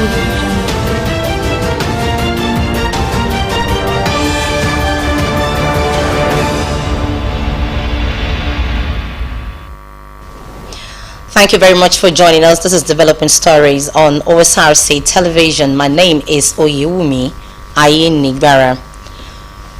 Television. Thank you very much for joining us. This is Developing Stories on Osrc Television. My name is Oyewumi Ayenigbara.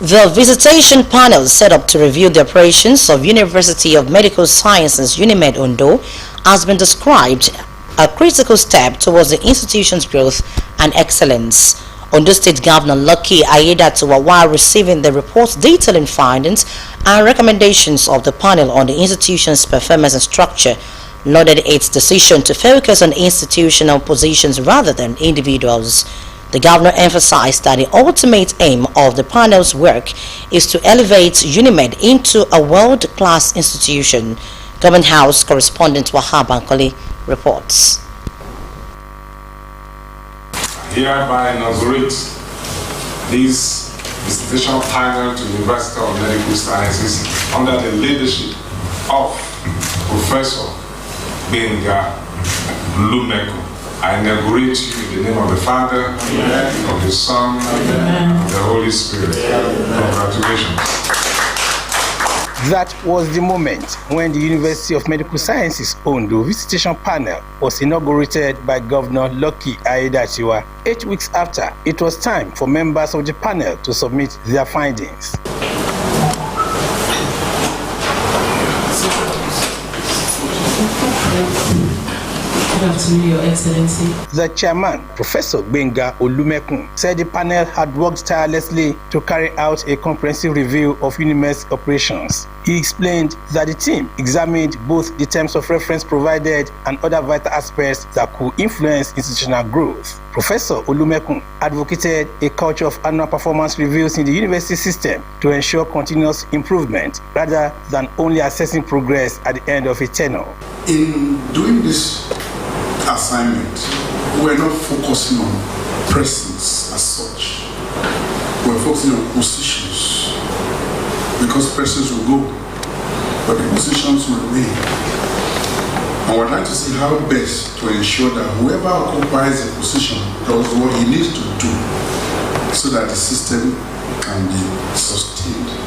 The visitation panel set up to review the operations of University of Medical Sciences Unimed Ondo has been described a critical step towards the institution's growth and excellence. Ondo State Governor Lucky Aiyedatiwa, while receiving the report's detailing findings and recommendations of the panel on the institution's performance and structure, lauded its decision to focus on institutional positions rather than individuals. The governor emphasized that the ultimate aim of the panel's work is to elevate Unimed into a world-class institution. Government House correspondent Wahab Ankole reports. Hereby inaugurate this visitation panel to the University of Medical Sciences under the leadership of Professor Benga Lumeko. I inaugurate you in the name of the Father, Amen. Of the Son, Amen. Of the Holy Spirit. Congratulations. That was the moment when the University of Medical Sciences Ondo visitation panel was inaugurated by Governor Lucky Aiyedatiwa. 8 weeks after, it was time for members of the panel to submit their findings. Good afternoon, Your Excellency. The chairman, Professor Benga Olumekun, said the panel had worked tirelessly to carry out a comprehensive review of Unimed's operations. He explained that the team examined both the terms of reference provided and other vital aspects that could influence institutional growth. Professor Olumekun advocated a culture of annual performance reviews in the university system to ensure continuous improvement rather than only assessing progress at the end of a tenure. In doing this assignment, we're not focusing on persons as such. We're focusing on positions, because persons will go, but the positions will remain. And we'd like to see how best to ensure that whoever occupies a position does what he needs to do so that the system can be sustained.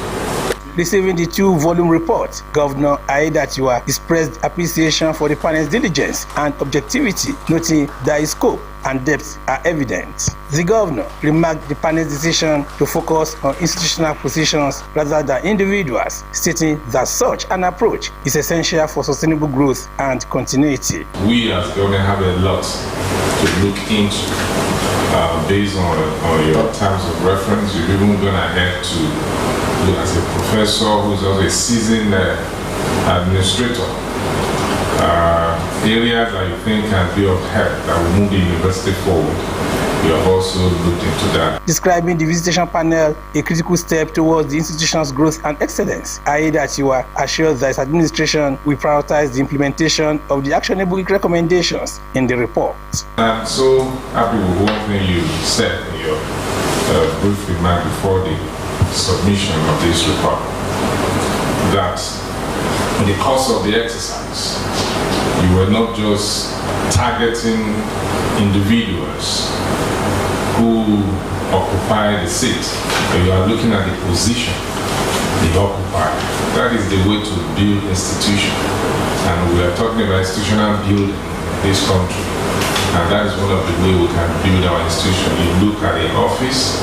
Receiving the 2-volume report, Governor Aiyedatiwa expressed appreciation for the panel's diligence and objectivity, noting that its scope and depth are evident. The governor remarked the panel's decision to focus on institutional positions rather than individuals, stating that such an approach is essential for sustainable growth and continuity. We as government have a lot to look into based on your terms of reference. You've even gone ahead to look as a professor who's also a seasoned administrator. Areas that you think can be of help that will move the university forward. We have also looked into that. Describing the visitation panel a critical step towards the institution's growth and excellence, Aiyedatiwa assured that its administration will prioritize the implementation of the actionable recommendations in the report. I'm so happy with one thing you said in your brief remark before the submission of this report, that in the course of the exercise, you were not just targeting individuals who occupy the seat, but you are looking at the position they occupy. That is the way to build institution. And we are talking about institutional building in this country. And that is one of the ways we can build our institution. You look at the office,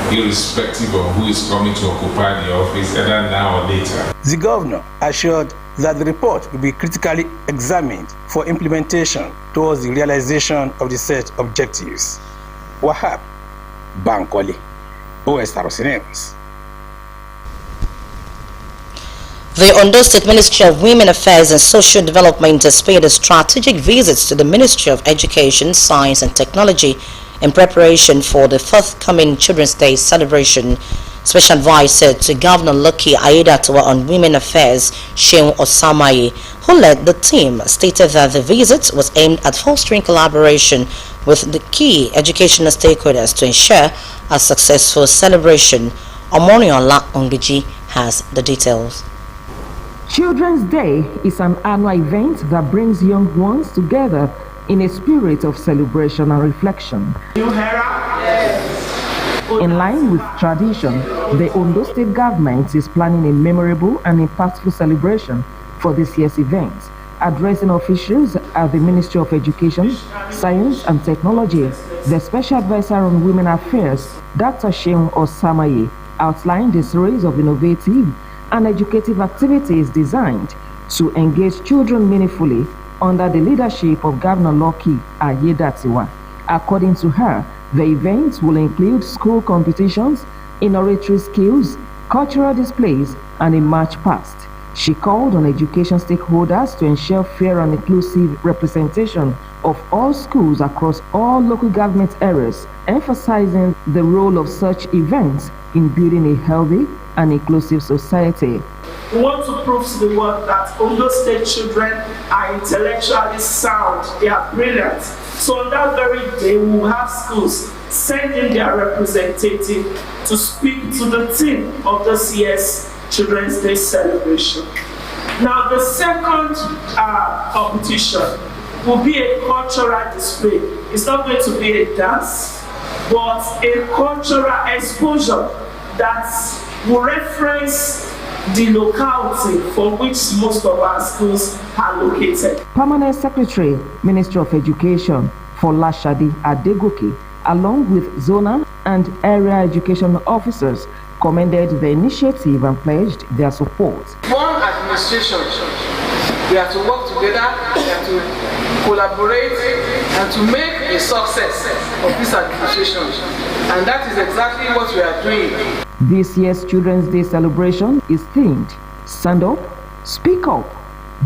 irrespective of who is coming to occupy the office, either now or later. The governor assured that the report will be critically examined for implementation towards the realization of the set objectives. Wahab Bankole, Osrc News. The Ondo State Ministry of Women Affairs and Social Development has paid a strategic visits to the Ministry of Education, Science and Technology in preparation for the forthcoming Children's Day celebration. Special Advisor to Governor Lucky Aiyedatiwa on Women Affairs, Sheun Osamaye, who led the team, stated that the visit was aimed at fostering collaboration with the key educational stakeholders to ensure a successful celebration. Omoniola Ongiji has the details. Children's Day is an annual event that brings young ones together in a spirit of celebration and reflection. In line with tradition, the Ondo State government is planning a memorable and impactful celebration for this year's event. Addressing officials at the Ministry of Education, Science and Technology, the Special Advisor on Women Affairs, Dr. Sheung Osamaye, outlined a series of innovative and educative activities designed to engage children meaningfully under the leadership of Governor Lucky Ayedatiwa. According to her, the event will include school competitions in oratory skills, cultural displays, and a march past. She called on education stakeholders to ensure fair and inclusive representation of all schools across all local government areas, emphasizing the role of such events in building a healthy and inclusive society. We want to prove to the world that Ondo State children are intellectually sound, they are brilliant. So on that very day, we will have schools sending their representative to speak to the theme of this year's Children's Day celebration. Now, the second competition will be a cultural display. It's not going to be a dance, but a cultural exposure that will reference the locality for which most of our schools are located. Permanent Secretary, Ministry of Education, Folashade Adegoke, along with zonal and area education officers, commended the initiative and pledged their support. One administration, we have to work together, we have to collaborate, and to make a success of this administration. And that is exactly what we are doing. This year's Children's Day celebration is themed Stand Up, Speak Up,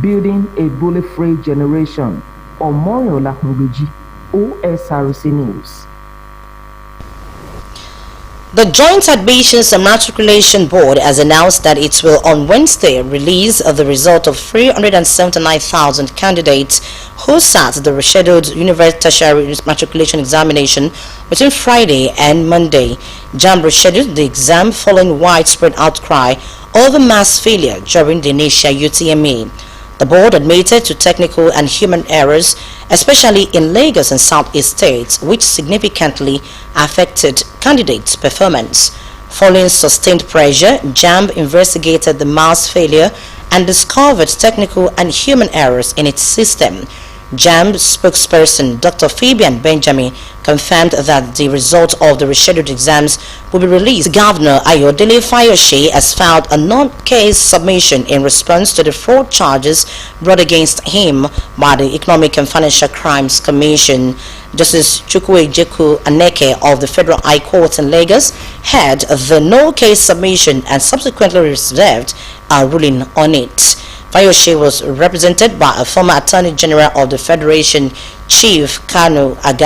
Building a Bully-Free Generation. Omoriola Hungbeji, Osrc News. The Joint Admissions and Matriculation Board has announced that it will on Wednesday release the result of 379,000 candidates who sat the rescheduled University Tertiary Matriculation Examination between Friday and Monday. JAMB rescheduled the exam following widespread outcry over mass failure during the initial UTME. The board admitted to technical and human errors, especially in Lagos and Southeast states, which significantly affected candidates' performance. Following sustained pressure, JAMB investigated the mass failure and discovered technical and human errors in its system. JAMB spokesperson Dr. Fabian Benjamin confirmed that the results of the rescheduled exams will be released. Governor Ayodele Fayose has filed a non-case submission in response to the fraud charges brought against him by the Economic and Financial Crimes Commission. Justice Chukwuejeku Aneke of the Federal High Court in Lagos had the no-case submission and subsequently reserved a ruling on it. Fayose was represented by a former Attorney General of the Federation, Chief Kanu Agad.